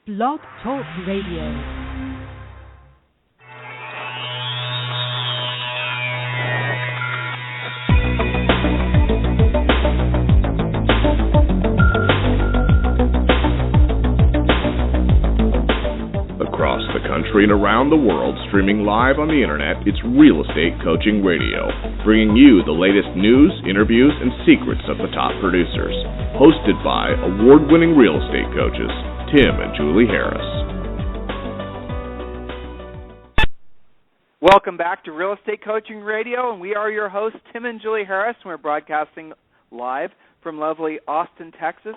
Blog Talk Radio. Across the country and around the world, streaming live on the internet, it's Real Estate Coaching Radio, bringing you the latest news, interviews, and secrets of the top producers. Hosted by award-winning real estate coaches, Tim and Julie Harris. Welcome back to Real Estate Coaching Radio, and we are your hosts, Tim and Julie Harris. We're broadcasting live from lovely Austin, Texas.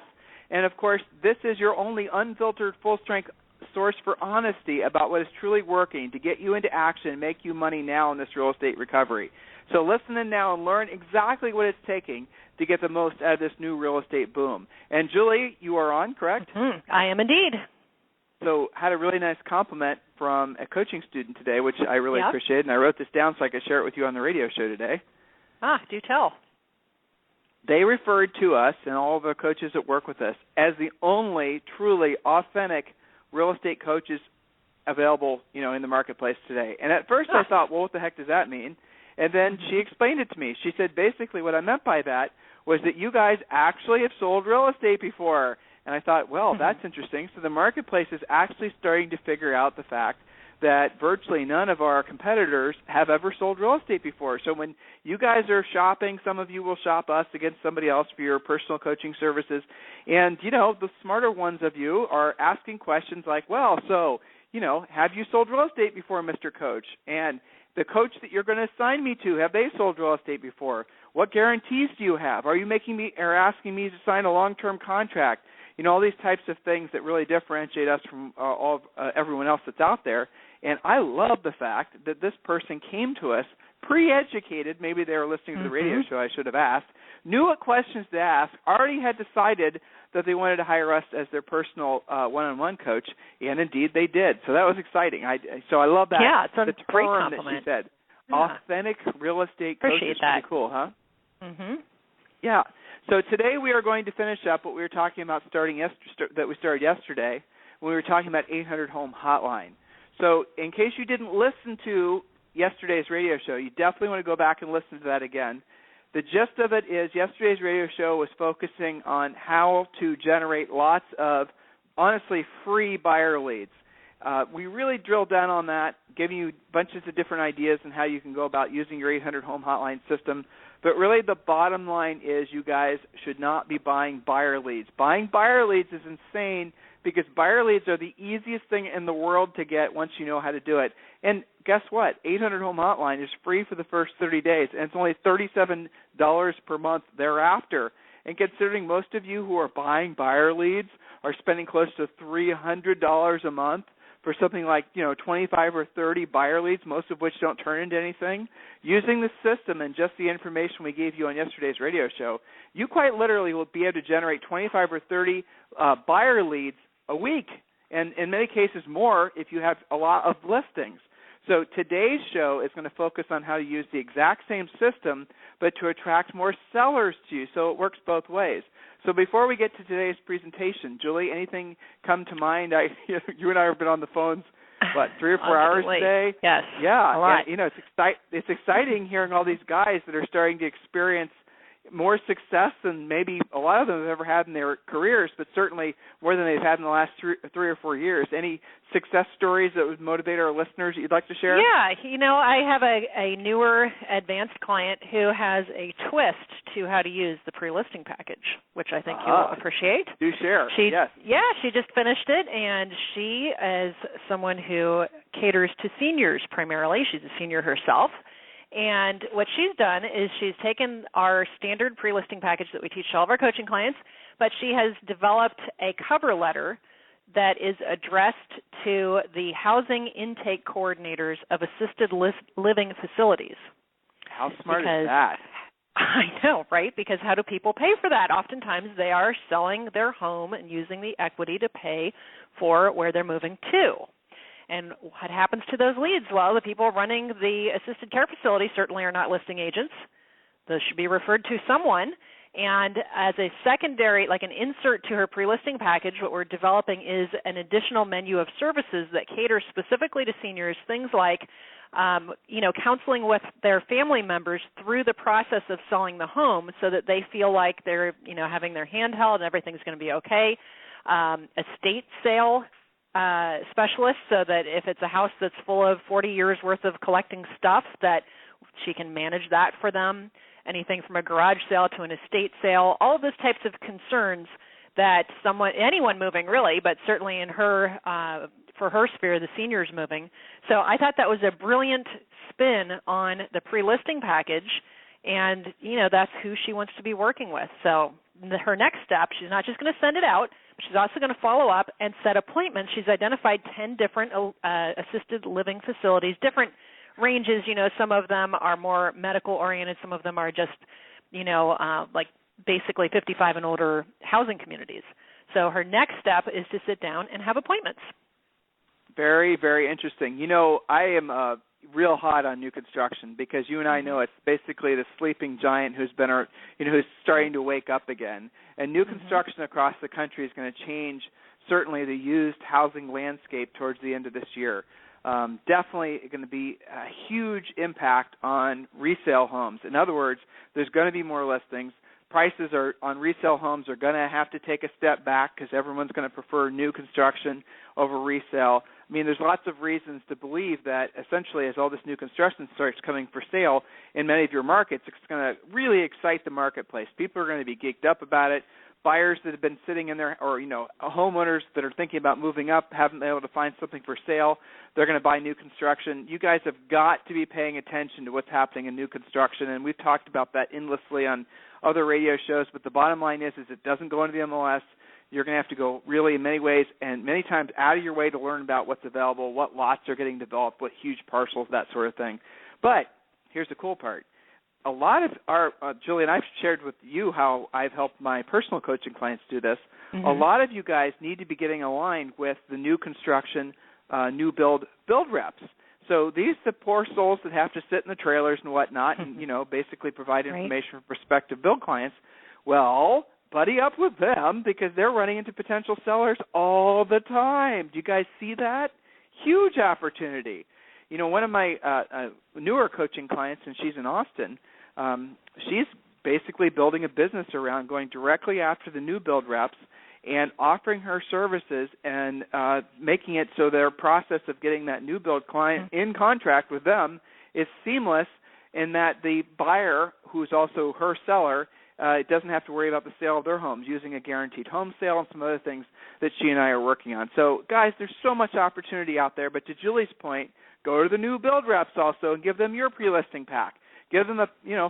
And, of course, this is your only unfiltered, full-strength source for honesty about what is truly working to get you into action and make you money now in this real estate recovery. So listen in now and learn exactly what it's taking to get the most out of this new real estate boom. And Julie, you are on, correct? Mm-hmm. I am indeed. So had a really nice compliment from a coaching student today, which I really appreciated, and I wrote this down so I could share it with you on the radio show today. Do tell. They referred to us and all of the coaches that work with us as the only truly authentic real estate coaches available, in the marketplace today. And at first I thought, well, what the heck does that mean? And then she explained it to me. She said, basically what I meant by that was that you guys actually have sold real estate before. And I thought, well, that's interesting. So the marketplace is actually starting to figure out the fact that virtually none of our competitors have ever sold real estate before. So when you guys are shopping, some of you will shop us against somebody else for your personal coaching services. And, the smarter ones of you are asking questions like, well, so, have you sold real estate before, Mr. Coach? And the coach that you're going to assign me to, have they sold real estate before? What guarantees do you have? Are you making me or asking me to sign a long-term contract? All these types of things that really differentiate us from everyone else that's out there. And I love the fact that this person came to us pre-educated. Maybe they were listening to the radio show, I should have asked, knew what questions to ask, already had decided that they wanted to hire us as their personal one-on-one coach, and indeed they did. So that was exciting. So I love that. Yeah, it's a great term compliment. that she said. Yeah. Authentic real estate coach is pretty cool, huh? Mm-hmm. Yeah. So today we are going to finish up what we were talking about that we started yesterday when we were talking about 800 Home Hotline. So in case you didn't listen to yesterday's radio show, you definitely want to go back and listen to that again. The gist of it is yesterday's radio show was focusing on how to generate lots of, honestly, free buyer leads. We really drilled down on that, giving you bunches of different ideas on how you can go about using your 800 Home Hotline system. But really the bottom line is you guys should not be buying buyer leads. Buying buyer leads is insane because buyer leads are the easiest thing in the world to get once you know how to do it. And guess what? 800 Home Hotline is free for the first 30 days, and it's only $37 per month thereafter. And considering most of you who are buying buyer leads are spending close to $300 a month for something like, 25 or 30 buyer leads, most of which don't turn into anything, using the system and just the information we gave you on yesterday's radio show, you quite literally will be able to generate 25 or 30 buyer leads a week, and in many cases more if you have a lot of listings. So today's show is going to focus on how to use the exact same system but to attract more sellers to you, so it works both ways. So before we get to today's presentation, Julie, anything come to mind? You and I have been on the phones, 3 or 4 hours today? Yes, yeah, a lot. And, it's exciting hearing all these guys that are starting to experience more success than maybe a lot of them have ever had in their careers, but certainly more than they've had in the last 3 or 4 years. Any success stories that would motivate our listeners that you'd like to share? Yeah, I have a newer advanced client who has a twist to how to use the pre-listing package, which I think you'll appreciate. Do share, yes. Yeah, she just finished it, and she is someone who caters to seniors primarily. She's a senior herself. And what she's done is she's taken our standard pre-listing package that we teach all of our coaching clients, but she has developed a cover letter that is addressed to the housing intake coordinators of assisted living facilities. How smart is that? I know, right? Because how do people pay for that? Oftentimes they are selling their home and using the equity to pay for where they're moving to. And what happens to those leads? Well, the people running the assisted care facility certainly are not listing agents. Those should be referred to someone. And as a secondary, like an insert to her pre-listing package, what we're developing is an additional menu of services that cater specifically to seniors, things like counseling with their family members through the process of selling the home so that they feel like they're, having their hand held and everything's going to be okay. Estate sale specialist, so that if it's a house that's full of 40 years worth of collecting stuff, that she can manage that for them. Anything from a garage sale to an estate sale, all of those types of concerns that anyone moving really, but certainly in her, for her sphere, the seniors moving. So I thought that was a brilliant spin on the pre-listing package, and, that's who she wants to be working with. So her next step, she's not just going to send it out, but she's also going to follow up and set appointments. She's identified 10 different assisted living facilities, different ranges. Some of them are more medical oriented, some of them are just like basically 55 and older housing communities. So her next step is to sit down and have appointments. Very, very interesting. I am real hot on new construction because you and I know it's basically the sleeping giant who's been who's starting to wake up again. And new construction across the country is going to change certainly the used housing landscape towards the end of this year. Definitely going to be a huge impact on resale homes. In other words, there's going to be more listings. Prices on resale homes are going to have to take a step back because everyone's going to prefer new construction over resale. I mean, there's lots of reasons to believe that essentially as all this new construction starts coming for sale in many of your markets, it's going to really excite the marketplace. People are going to be geeked up about it. Buyers that have been sitting in there, or homeowners that are thinking about moving up, haven't been able to find something for sale, they're going to buy new construction. You guys have got to be paying attention to what's happening in new construction, and we've talked about that endlessly on other radio shows, but the bottom line is it doesn't go into the MLS. You're going to have to go really in many ways and many times out of your way to learn about what's available, what lots are getting developed, what huge parcels, that sort of thing. But here's the cool part. A lot of our, Julie and I've shared with you how I've helped my personal coaching clients do this. Mm-hmm. A lot of you guys need to be getting aligned with the new construction, new build reps. So these are the poor souls that have to sit in the trailers and whatnot and, basically provide information for prospective build clients. Well, buddy up with them because they're running into potential sellers all the time. Do you guys see that? Huge opportunity. One of my newer coaching clients, and she's in Austin, she's basically building a business around going directly after the new build reps and offering her services and making it so their process of getting that new build client in contract with them is seamless in that the buyer, who's also her seller, doesn't have to worry about the sale of their homes using a guaranteed home sale and some other things that she and I are working on. So, guys, there's so much opportunity out there, but to Julie's point, go to the new build reps also and give them your pre-listing pack. Give them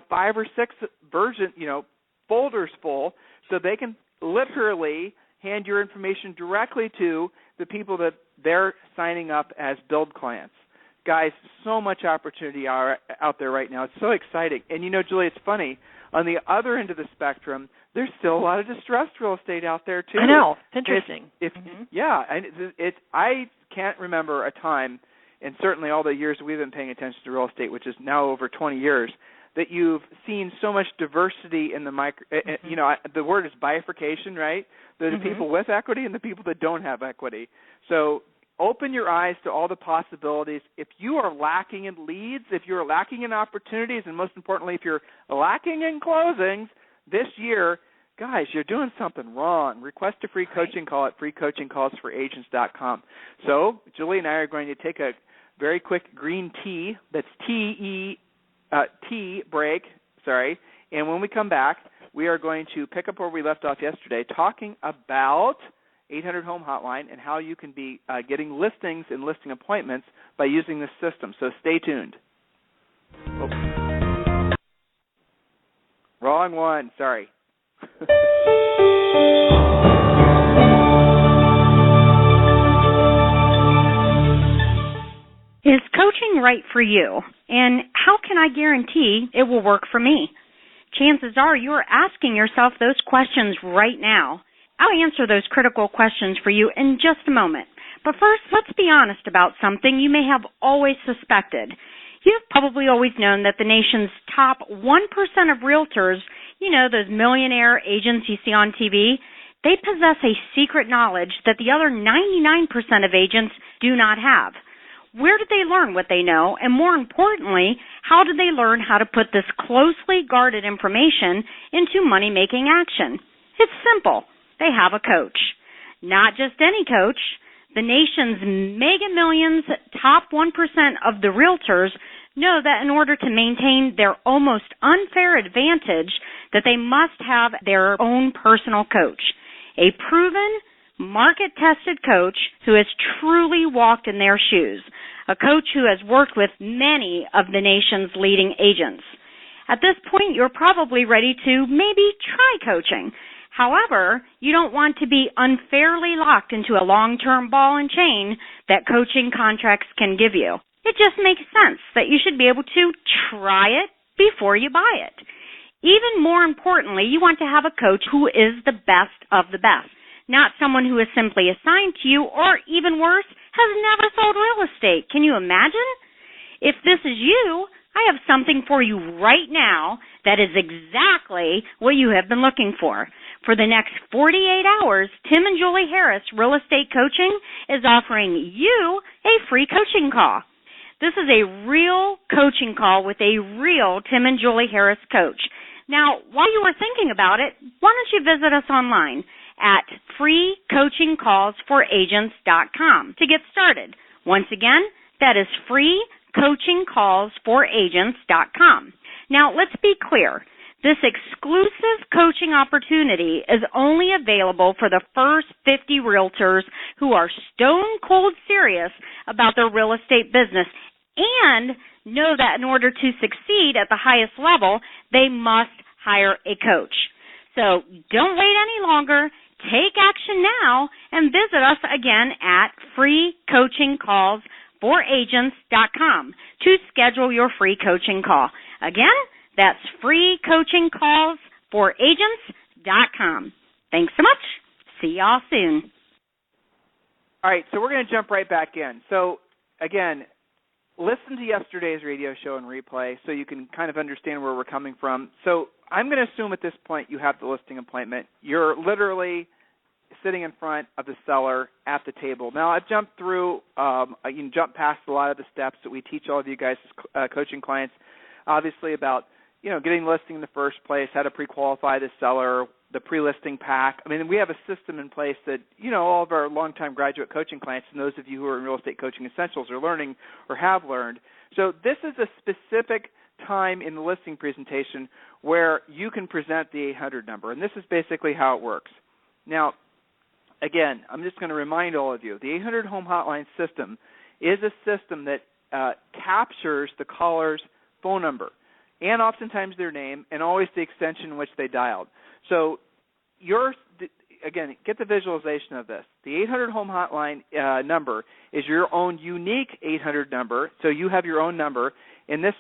5 or 6 folders full so they can literally hand your information directly to the people that they're signing up as build clients. Guys, so much opportunity out there right now. It's so exciting. And, Julie, it's funny. On the other end of the spectrum, there's still a lot of distressed real estate out there, too. I know. It's interesting. Yeah. I can't remember a time, and certainly all the years we've been paying attention to real estate, which is now over 20 years, that you've seen so much diversity in the the word is bifurcation, right? There's the people with equity and the people that don't have equity. So open your eyes to all the possibilities. If you are lacking in leads, if you're lacking in opportunities, and most importantly, if you're lacking in closings this year, guys, you're doing something wrong. Request a free coaching call at freecoachingcallsforagents.com. So Julie and I are going to take a very quick green tea, that's tea break, and when we come back, we are going to pick up where we left off yesterday, talking about 800 Home Hotline and how you can be getting listings and listing appointments by using this system. So stay tuned. Oh. Wrong one. Sorry. Is coaching right for you? And how can I guarantee it will work for me? Chances are you are asking yourself those questions right now. I'll answer those critical questions for you in just a moment. But first, let's be honest about something you may have always suspected. You've probably always known that the nation's top 1% of realtors You know, those millionaire agents you see on TV, they possess a secret knowledge that the other 99% of agents do not have. Where did they learn what they know? And more importantly, how did they learn how to put this closely guarded information into money-making action? It's simple. They have a coach. Not just any coach. The nation's mega millions, top 1% of the realtors know that in order to maintain their almost unfair advantage, that they must have their own personal coach. A proven, market-tested coach who has truly walked in their shoes. A coach who has worked with many of the nation's leading agents. At this point, you're probably ready to maybe try coaching. However, you don't want to be unfairly locked into a long-term ball and chain that coaching contracts can give you. It just makes sense that you should be able to try it before you buy it. Even more importantly, you want to have a coach who is the best of the best, not someone who is simply assigned to you or, even worse, has never sold real estate. Can you imagine? If this is you, I have something for you right now that is exactly what you have been looking for. For the next 48 hours, Tim and Julie Harris Real Estate Coaching is offering you a free coaching call. This is a real coaching call with a real Tim and Julie Harris coach. Now, while you are thinking about it, why don't you visit us online at freecoachingcallsforagents.com to get started. Once again, that is freecoachingcallsforagents.com. Now, let's be clear. This exclusive coaching opportunity is only available for the first 50 realtors who are stone cold serious about their real estate business and know that in order to succeed at the highest level, they must hire a coach. So don't wait any longer. Take action now and visit us again at freecoachingcallsforagents.com to schedule your free coaching call. Again, that's freecoachingcallsforagents.com. Thanks so much. See y'all soon. All right, so we're going to jump right back in. So, again, listen to yesterday's radio show and replay so you can kind of understand where we're coming from. So I'm going to assume at this point you have the listing appointment. You're literally sitting in front of the seller at the table. Now, I've jumped through, you can jump past a lot of the steps that we teach all of you guys as coaching clients, obviously about, you know, getting the listing in the first place, how to pre-qualify the seller, the pre-listing pack. I mean, we have a system in place that, you know, all of our longtime graduate coaching clients and those of you who are in Real Estate Coaching Essentials are learning or have learned. So this is a specific time in the listing presentation where you can present the 800 number, and this is basically how it works. Now, again, I'm just going to remind all of you, the 800 Home Hotline system is a system that captures the caller's phone number and oftentimes their name and always the extension in which they dialed. So again, get the visualization of this. The 800 Home Hotline number is your own unique 800 number, so you have your own number. In this,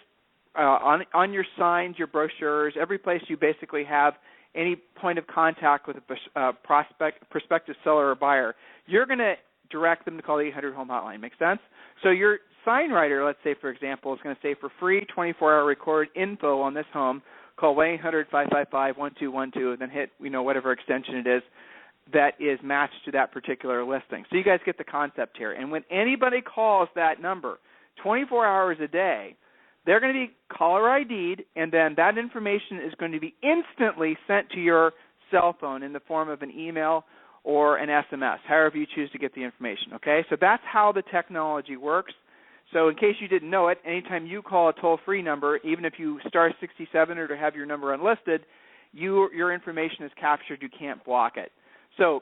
on your signs, your brochures, every place you basically have any point of contact with a prospective seller or buyer, you're going to direct them to call the 800 Home Hotline. Make sense? So your sign writer, let's say, for example, is going to say for free 24-hour record info on this home, call 1-800-555-1212, and then hit, you know, whatever extension it is that is matched to that particular listing. So you guys get the concept here. And when anybody calls that number 24 hours a day, they're going to be caller ID'd, and then that information is going to be instantly sent to your cell phone in the form of an email or an SMS, however you choose to get the information, okay? So that's how the technology works. So in case you didn't know it, anytime you call a toll-free number, even if you star 67 or to have your number unlisted, your information is captured. You can't block it. So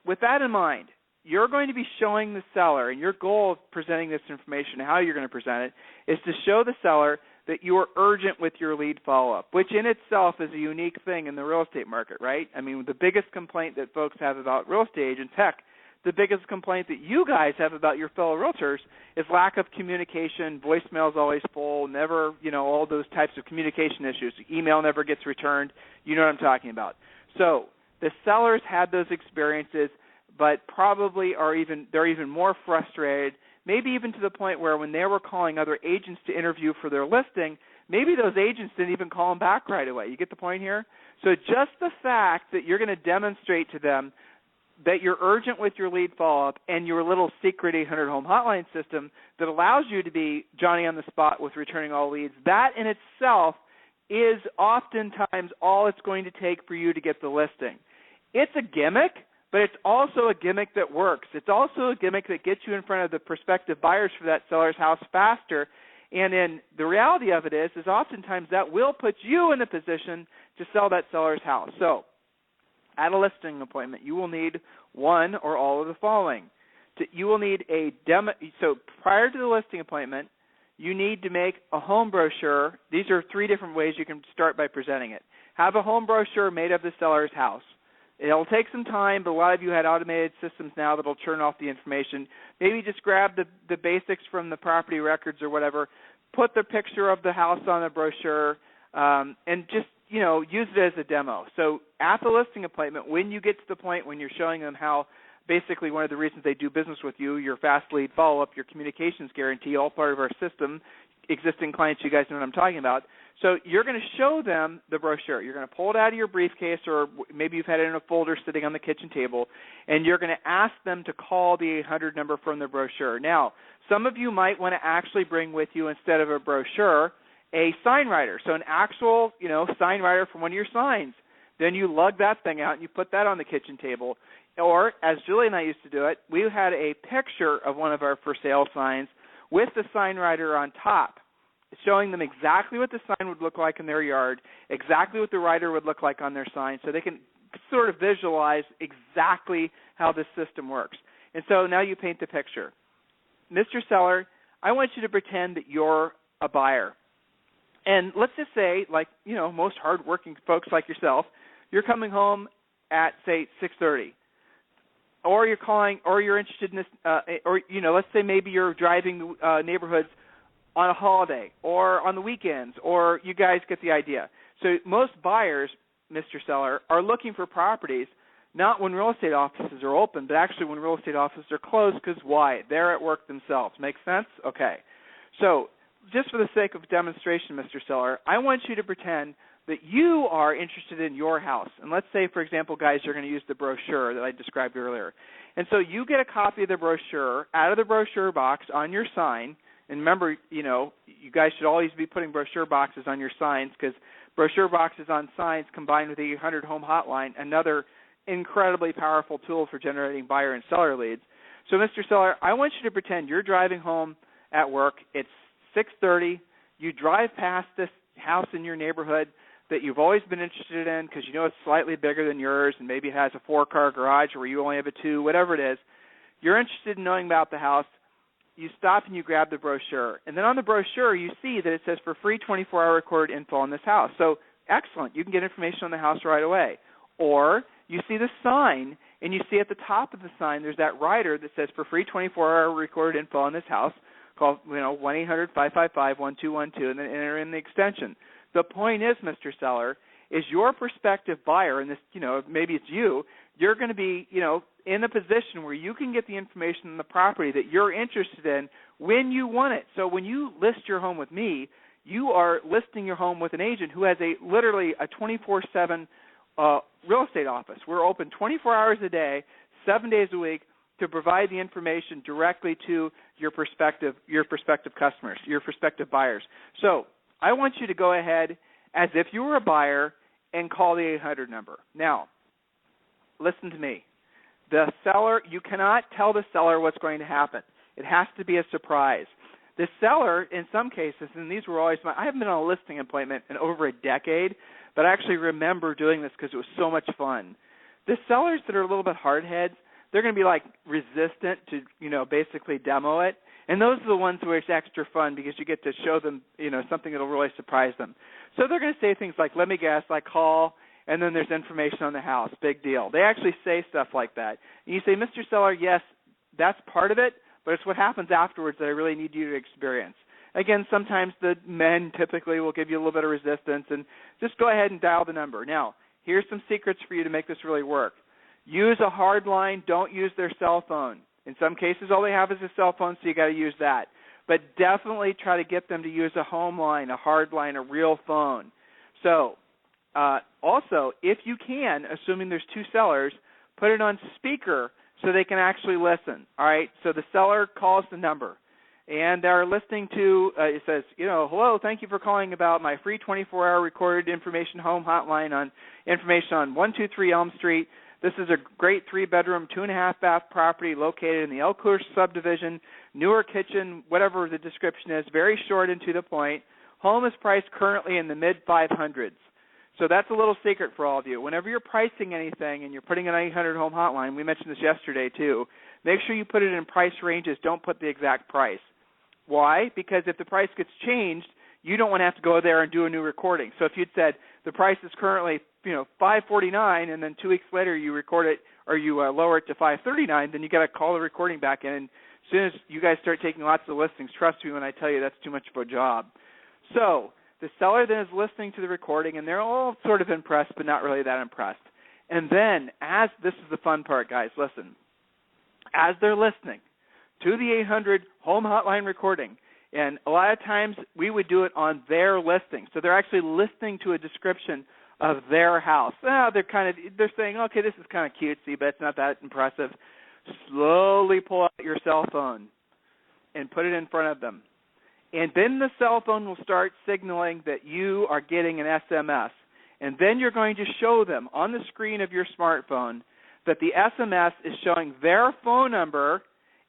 with that in mind, you're going to be showing the seller, and your goal of presenting this information, how you're going to present it, is to show the seller that you are urgent with your lead follow-up, which in itself is a unique thing in the real estate market, right? I mean, the biggest complaint that folks have about real estate agents, heck, the biggest complaint that you guys have about your fellow realtors is lack of communication, voicemail's always full, never, you know, all those types of communication issues. Email never gets returned. You know what I'm talking about. So the sellers had those experiences, but probably they're even more frustrated, maybe even to the point where when they were calling other agents to interview for their listing, maybe those agents didn't even call them back right away. You get the point here? So just the fact that you're going to demonstrate to them that you're urgent with your lead follow-up and your little secret 800-home hotline system that allows you to be Johnny on the spot with returning all leads, that in itself is oftentimes all it's going to take for you to get the listing. It's a gimmick, but it's also a gimmick that works. It's also a gimmick that gets you in front of the prospective buyers for that seller's house faster. And then the reality of it is oftentimes that will put you in a position to sell that seller's house. So at a listing appointment, you will need one or all of the following. You will need a demo. So prior to the listing appointment, you need to make a home brochure. These are 3 different ways you can start by presenting it. Have a home brochure made of the seller's house. It'll take some time, but a lot of you had automated systems now that will turn off the information. Maybe just grab the basics from the property records or whatever, put the picture of the house on the brochure, and just use it as a demo. So at the listing appointment, when you get to the point when you're showing them how basically one of the reasons they do business with you, your fast lead follow-up, your communications guarantee, all part of our system, existing clients, you guys know what I'm talking about. So you're going to show them the brochure. You're going to pull it out of your briefcase, or maybe you've had it in a folder sitting on the kitchen table, and you're going to ask them to call the 800 number from the brochure. Now, some of you might want to actually bring with you, instead of a brochure, a sign writer. So an actual, sign writer from one of your signs. Then you lug that thing out and you put that on the kitchen table. Or, as Julie and I used to do it, we had a picture of one of our for sale signs with the sign writer on top, showing them exactly what the sign would look like in their yard, exactly what the writer would look like on their sign, so they can sort of visualize exactly how this system works. And so now you paint the picture. Mr. Seller, I want you to pretend that you're a buyer. And let's just say, like, most hardworking folks like yourself, you're coming home at, say, 6:30. Or you're calling, or you're interested in this, let's say maybe you're driving neighborhoods on a holiday or on the weekends, or you guys get the idea. So most buyers, Mr. Seller, are looking for properties not when real estate offices are open, but actually when real estate offices are closed, because why? They're at work themselves. Make sense? Okay. So just for the sake of demonstration, Mr. Seller, I want you to pretend that you are interested in your house. And let's say, for example, guys, you're going to use the brochure that I described earlier. And so you get a copy of the brochure out of the brochure box on your sign. And remember, you guys should always be putting brochure boxes on your signs, because brochure boxes on signs combined with the 800-home hotline, another incredibly powerful tool for generating buyer and seller leads. So, Mr. Seller, I want you to pretend you're driving home at work. It's 6:30. You drive past this house in your neighborhood that you've always been interested in because you know it's slightly bigger than yours, and maybe it has a 4-car garage where you only have a 2, whatever it is. You're interested in knowing about the house. You stop and you grab the brochure. And then on the brochure, you see that it says for free 24-hour recorded info on this house. So excellent. You can get information on the house right away. Or you see the sign, and you see at the top of the sign there's that rider that says for free 24-hour recorded info on this house. Call 1-800-555-1212 and then enter in the extension. The point is, Mr. Seller, is your prospective buyer, and this, maybe it's you, you're going to be, in a position where you can get the information on the property that you're interested in when you want it. So when you list your home with me, you are listing your home with an agent who has literally a 24/7 real estate office. We're open 24 hours a day, 7 days a week, to provide the information directly to your prospective customers, your prospective buyers. So I want you to go ahead as if you were a buyer and call the 800 number. Now, listen to me. The seller, you cannot tell the seller what's going to happen. It has to be a surprise. The seller, in some cases, and these were always I haven't been on a listing appointment in over a decade, but I actually remember doing this because it was so much fun. The sellers that are a little bit hard heads, they're going to be resistant to, basically demo it. And those are the ones where it's extra fun because you get to show them, something that will really surprise them. So they're going to say things like, let me guess, call, and then there's information on the house. Big deal. They actually say stuff like that. And you say, Mr. Seller, yes, that's part of it, but it's what happens afterwards that I really need you to experience. Again, sometimes the men typically will give you a little bit of resistance, and just go ahead and dial the number. Now, here's some secrets for you to make this really work. Use a hard line. Don't use their cell phone. In some cases, all they have is a cell phone, so you got to use that. but definitely try to get them to use a home line, a hard line, a real phone. So also, if you can, assuming there's two sellers, put it on speaker so they can actually listen. All right, so the seller calls the number, and they're listening to, it says, hello, thank you for calling about my free 24-hour recorded information home hotline on information on 123 Elm Street. This is a great 3-bedroom, 2.5-bath property located in the Elkhurst subdivision, newer kitchen, whatever the description is, very short and to the point. Home is priced currently in the mid-500s. So that's a little secret for all of you. Whenever you're pricing anything and you're putting an 800 home hotline, we mentioned this yesterday too, make sure you put it in price ranges. Don't put the exact price. Why? Because if the price gets changed, you don't want to have to go there and do a new recording. So if you'd said the price is currently $549, and then 2 weeks later you record it or you lower it to $539, then you got to call the recording back in. And as soon as you guys start taking lots of listings, trust me when I tell you that's too much of a job. So the seller then is listening to the recording, and they're all sort of impressed, but not really that impressed. And then, this is the fun part, guys, listen. As they're listening to the 800 home hotline recording, and a lot of times we would do it on their listing. So they're actually listening to a description of their house. They're saying, okay, this is kind of cutesy, but it's not that impressive. Slowly pull out your cell phone and put it in front of them. And then the cell phone will start signaling that you are getting an SMS. And then you're going to show them on the screen of your smartphone that the SMS is showing their phone number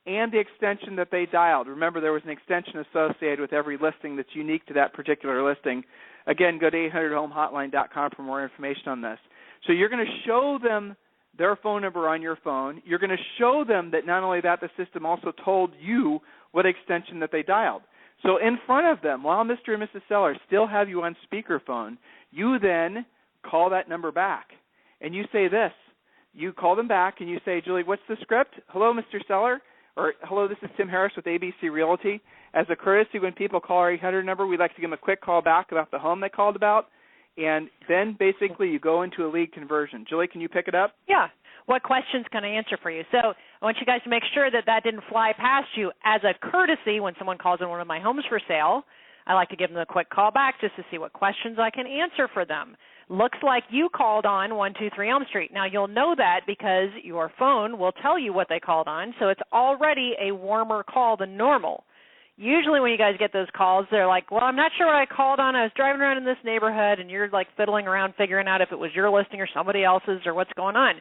and the extension that they dialed. Remember, there was an extension associated with every listing that's unique to that particular listing. Again, go to 800homehotline.com for more information on this. So you're going to show them their phone number on your phone. You're going to show them that not only that, the system also told you what extension that they dialed. So in front of them, while Mr. and Mrs. Seller still have you on speakerphone, you then call that number back. And you say this. You call them back and you say, Julie, what's the script? Hello, Mr. Seller. Or, hello, this is Tim Harris with ABC Realty. As a courtesy, when people call our 800 number, we'd like to give them a quick call back about the home they called about. And then basically you go into a lead conversion. Julie, can you pick it up? Yeah. What questions can I answer for you? So I want you guys to make sure that didn't fly past you. As a courtesy, when someone calls in one of my homes for sale, I like to give them a quick call back just to see what questions I can answer for them. Looks like you called on 123 Elm Street. Now, you'll know that because your phone will tell you what they called on, so it's already a warmer call than normal. Usually when you guys get those calls, they're like, well, I'm not sure what I called on. I was driving around in this neighborhood, and you're like fiddling around figuring out if it was your listing or somebody else's or what's going on.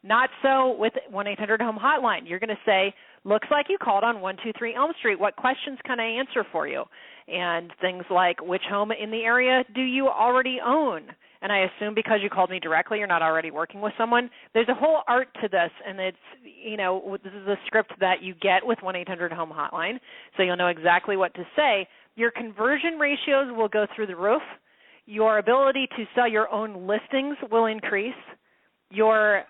Not so with 1-800-HOME hotline. You're going to say, looks like you called on 123 Elm Street. What questions can I answer for you? And things like, which home in the area do you already own? And I assume because you called me directly, you're not already working with someone. There's a whole art to this, and it's, this is a script that you get with 1-800-HOME hotline, so you'll know exactly what to say. Your conversion ratios will go through the roof. Your ability to sell your own listings will increase. Your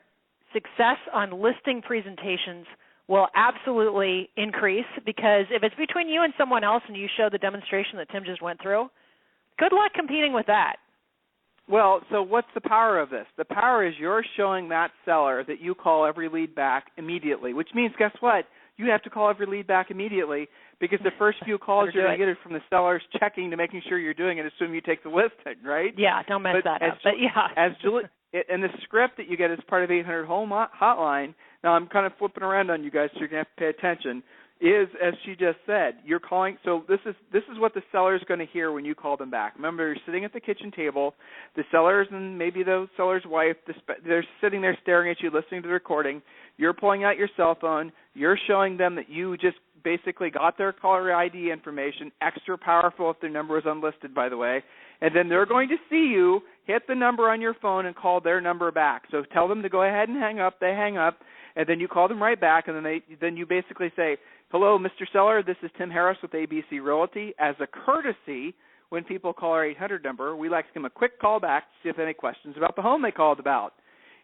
success on listing presentations will absolutely increase, because if it's between you and someone else and you show the demonstration that Tim just went through, good luck competing with that. Well, so what's the power of this? The power is you're showing that seller that you call every lead back immediately, which means, guess what? You have to call every lead back immediately, because the first few calls you're going to get is from the sellers checking to making sure you're doing it, assuming you take the listing, right? Yeah, don't mess that up. But yeah. As Julie, and the script that you get as part of 800 Home Hotline, now I'm kind of flipping around on you guys, so you're going to have to pay attention, is, as she just said, you're calling. So this is what the seller is going to hear when you call them back. Remember, you're sitting at the kitchen table. The sellers and maybe the seller's wife, they're sitting there staring at you, listening to the recording. You're pulling out your cell phone. You're showing them that you just basically got their caller ID information, extra powerful if their number is unlisted, by the way. And then they're going to see you hit the number on your phone and call their number back. So tell them to go ahead and hang up. They hang up, and then you call them right back, and then you basically say, hello, Mr. Seller, this is Tim Harris with ABC Realty. As a courtesy, when people call our 800 number, we like to give them a quick call back to see if they have any questions about the home they called about.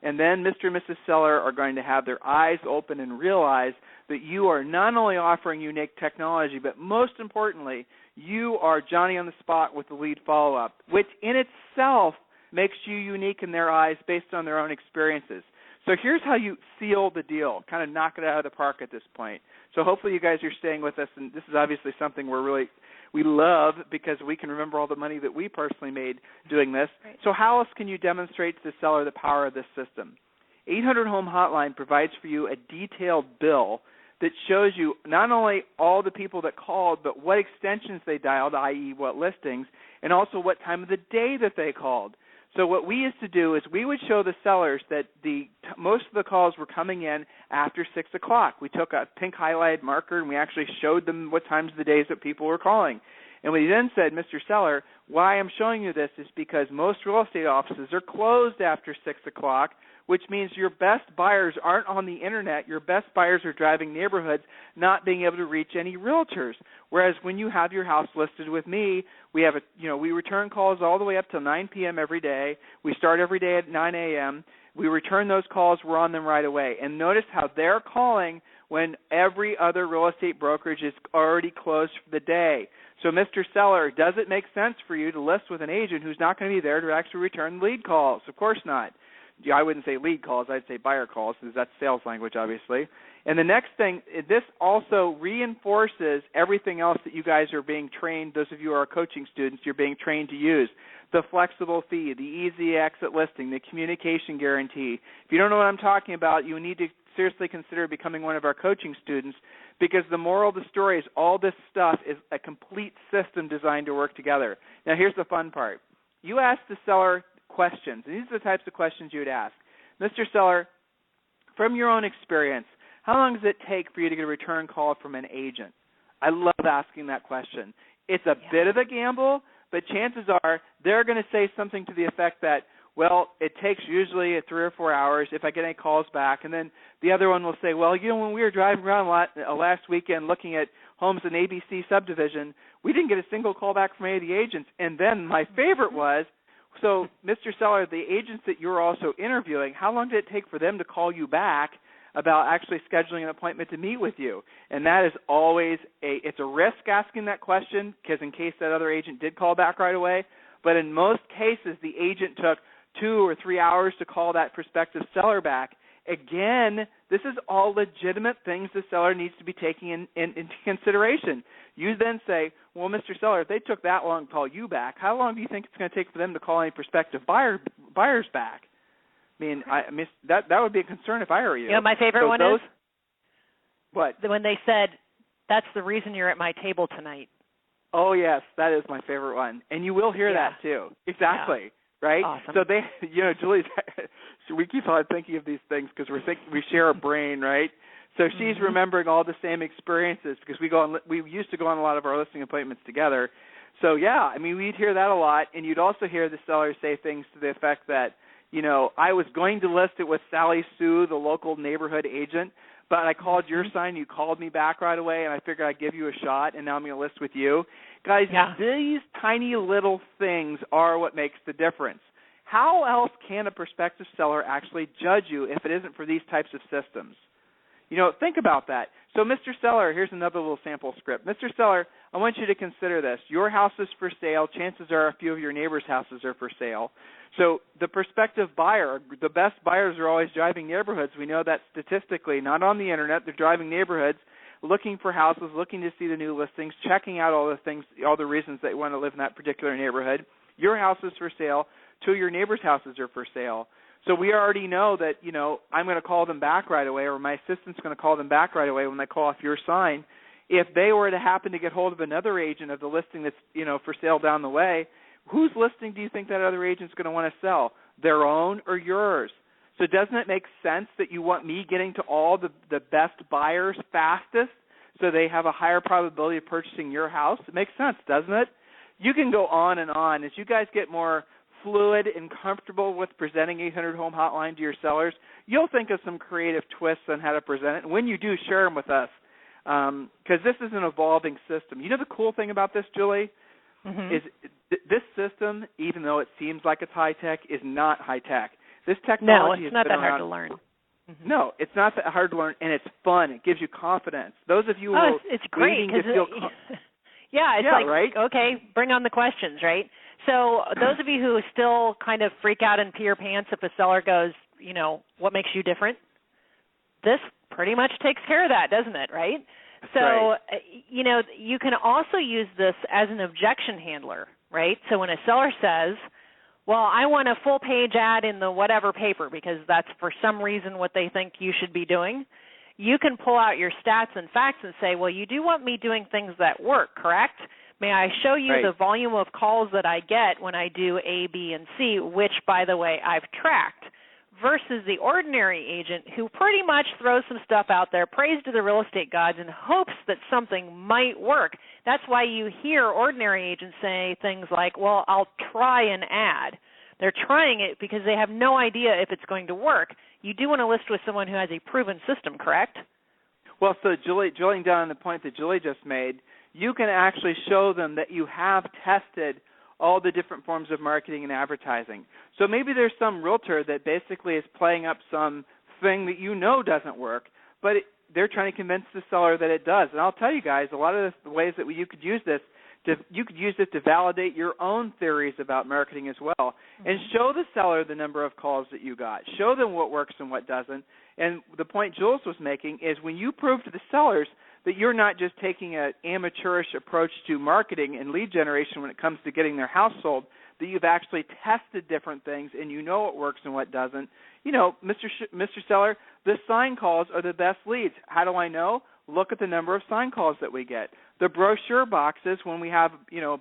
And then Mr. and Mrs. Seller are going to have their eyes open and realize that you are not only offering unique technology, but most importantly, you are Johnny on the spot with the lead follow-up, which in itself makes you unique in their eyes based on their own experiences. So here's how you seal the deal, kind of knock it out of the park at this point. So hopefully you guys are staying with us, and this is obviously something we love because we can remember all the money that we personally made doing this. Right. So how else can you demonstrate to the seller the power of this system? 800 Home Hotline provides for you a detailed bill that shows you not only all the people that called, but what extensions they dialed, i.e. what listings, and also what time of the day that they called. So what we used to do is we would show the sellers that most of the calls were coming in after 6 o'clock. We took a pink highlighted marker and we actually showed them what times of the days that people were calling. And we then said, Mr. Seller, why I'm showing you this is because most real estate offices are closed after 6 o'clock, which means your best buyers aren't on the internet. Your best buyers are driving neighborhoods, not being able to reach any realtors. Whereas when you have your house listed with me, we return calls all the way up till 9 p.m. every day. We start every day at 9 a.m. We return those calls. We're on them right away. And notice how they're calling when every other real estate brokerage is already closed for the day. So, Mr. Seller, does it make sense for you to list with an agent who's not going to be there to actually return lead calls? Of course not. I wouldn't say lead calls. I'd say buyer calls because that's sales language, obviously. And the next thing, this also reinforces everything else that you guys are being trained, those of you who are coaching students, you're being trained to use. The flexible fee, the easy exit listing, the communication guarantee. If you don't know what I'm talking about, you need to seriously consider becoming one of our coaching students because the moral of the story is all this stuff is a complete system designed to work together. Now, here's the fun part. You ask the seller questions, and these are the types of questions you would ask. Mr. Seller, from your own experience, how long does it take for you to get a return call from an agent? I love asking that question. It's a bit of a gamble, but chances are they're going to say something to the effect that, well, it takes usually 3 or 4 hours if I get any calls back. And then the other one will say, well, when we were driving around last weekend looking at homes in ABC subdivision, we didn't get a single call back from any of the agents. And then my favorite was, so, Mr. Seller, the agents that you're also interviewing, how long did it take for them to call you back about actually scheduling an appointment to meet with you? And that is always it's a risk asking that question because in case that other agent did call back right away. But in most cases, the agent took 2 or 3 hours to call that prospective seller back. Again, this is all legitimate things the seller needs to be taking into consideration. You then say, well, Mr. Seller, if they took that long to call you back, how long do you think it's going to take for them to call any prospective buyers back? I mean, that would be a concern if I were you. You know, my favorite one is what? When they said, that's the reason you're at my table tonight. Oh, yes, that is my favorite one. And you will hear that, too. Exactly. Yeah. Right? Awesome. So Julie's, we keep on thinking of these things because we share a brain, right? So she's remembering all the same experiences because we used to go on a lot of our listing appointments together. So, yeah, I mean, we'd hear that a lot, and you'd also hear the seller say things to the effect that, I was going to list it with Sally Sue, the local neighborhood agent, but I called your sign, you called me back right away, and I figured I'd give you a shot, and now I'm going to list with you. Guys, these tiny little things are what makes the difference. How else can a prospective seller actually judge you if it isn't for these types of systems? Think about that. So, Mr. Seller, here's another little sample script. Mr. Seller, I want you to consider this. Your house is for sale. Chances are a few of your neighbors' houses are for sale. So the prospective buyer, the best buyers are always driving neighborhoods. We know that statistically, not on the Internet. They're driving neighborhoods, looking for houses, looking to see the new listings, checking out all the things, all the reasons they want to live in that particular neighborhood. Your house is for sale. 2 of your neighbors' houses are for sale. So we already know that, I'm going to call them back right away, or my assistant's going to call them back right away when they call off your sign. If they were to happen to get hold of another agent of the listing that's, for sale down the way, whose listing do you think that other agent's going to want to sell, their own or yours? So doesn't it make sense that you want me getting to all the best buyers fastest so they have a higher probability of purchasing your house? It makes sense, doesn't it? You can go on and on. As you guys get more fluid and comfortable with presenting 800 Home Hotline to your sellers, you'll think of some creative twists on how to present it. And when you do, share them with us because this is an evolving system. You know the cool thing about this, Julie, is this system, even though it seems like it's high-tech, is not high-tech. This technology it's not that hard to learn. No, it's not that hard to learn, and it's fun. It gives you confidence. Those of you who it's great because it's like, right? Okay, bring on the questions, right? So those of you who still kind of freak out and pee your pants if a seller goes, what makes you different? This pretty much takes care of that, doesn't it, right? That's so, right. You can also use this as an objection handler, right? So when a seller says, well, I want a full-page ad in the whatever paper because that's for some reason what they think you should be doing, you can pull out your stats and facts and say, well, you do want me doing things that work, correct? May I show you Right. the volume of calls that I get when I do A, B, and C, which, by the way, I've tracked, versus the ordinary agent who pretty much throws some stuff out there, prays to the real estate gods, and hopes that something might work. That's why you hear ordinary agents say things like, well, I'll try an ad. They're trying it because they have no idea if it's going to work. You do want to list with someone who has a proven system, correct? Well, so drilling down on the point that Julie just made, you can actually show them that you have tested all the different forms of marketing and advertising. So maybe there's some realtor that basically is playing up some thing that doesn't work, but they're trying to convince the seller that it does. And I'll tell you guys, a lot of the ways that you could use this, you could use it to validate your own theories about marketing as well, and show the seller the number of calls that you got. Show them what works and what doesn't. And the point Jules was making is when you prove to the sellers that you're not just taking an amateurish approach to marketing and lead generation when it comes to getting their house sold, that you've actually tested different things and you know what works and what doesn't. Mr. Seller, the sign calls are the best leads. How do I know? Look at the number of sign calls that we get. The brochure boxes, when we have,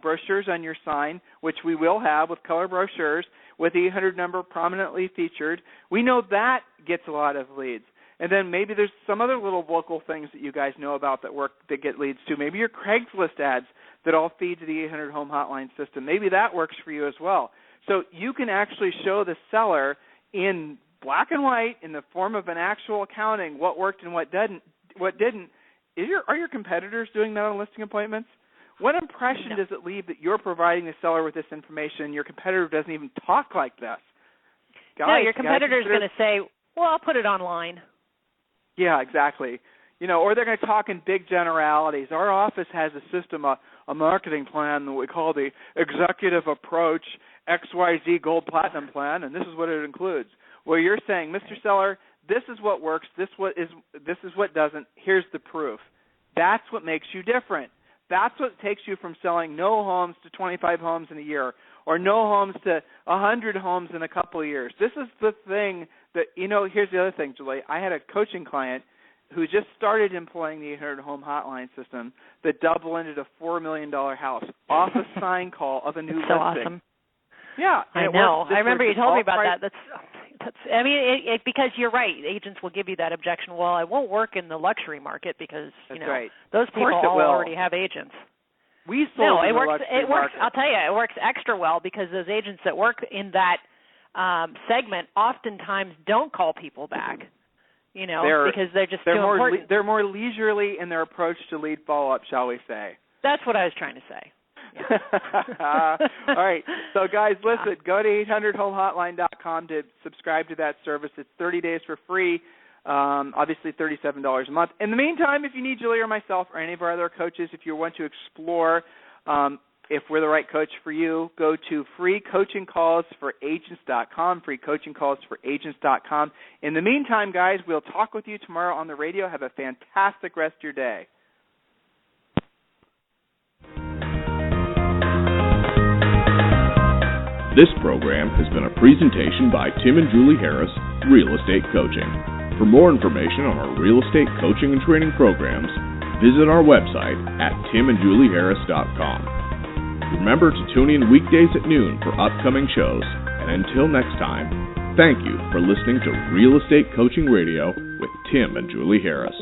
brochures on your sign, which we will have with color brochures with the 800 number prominently featured, we know that gets a lot of leads. And then maybe there's some other little local things that you guys know about that work that get leads too. Maybe your Craigslist ads that all feed to the 800 home hotline system. Maybe that works for you as well. So you can actually show the seller in black and white in the form of an actual accounting what worked and what didn't. Are your competitors doing that on listing appointments? What impression does it leave that you're providing the seller with this information and your competitor doesn't even talk like this? Guys, your competitor's going to say, well, I'll put it online. Yeah, exactly. Or they're going to talk in big generalities. Our office has a system, a marketing plan that we call the Executive Approach XYZ Gold Platinum Plan, and this is what it includes. Where you're saying, Mr. Seller, this is what works, this is what doesn't, here's the proof. That's what makes you different. That's what takes you from selling no homes to 25 homes in a year or no homes to 100 homes in a couple of years. This is the thing that, here's the other thing, Julie. I had a coaching client who just started employing the 800 home hotline system that double-ended a $4 million house off a sign call of a new listing. Awesome. Yeah. I know. I remember you told me about that. That's because you're right. Agents will give you that objection. Well, it won't work in the luxury market because right. Those people all already have agents. We sold it works. Luxury market. I'll tell you, it works extra well because those agents that work in that segment oftentimes don't call people back. Because they're just too important. They're more leisurely in their approach to lead follow-up, shall we say? That's what I was trying to say. Yeah. All right. So, guys, listen, go to 800homehotline.com to subscribe to that service. It's 30 days for free, obviously $37 a month. In the meantime, if you need Julie or myself or any of our other coaches, if you want to explore if we're the right coach for you, go to freecoachingcallsforagents.com, freecoachingcallsforagents.com. In the meantime, guys, we'll talk with you tomorrow on the radio. Have a fantastic rest of your day. This program has been a presentation by Tim and Julie Harris, Real Estate Coaching. For more information on our real estate coaching and training programs, visit our website at timandjulieharris.com. Remember to tune in weekdays at noon for upcoming shows. And until next time, thank you for listening to Real Estate Coaching Radio with Tim and Julie Harris.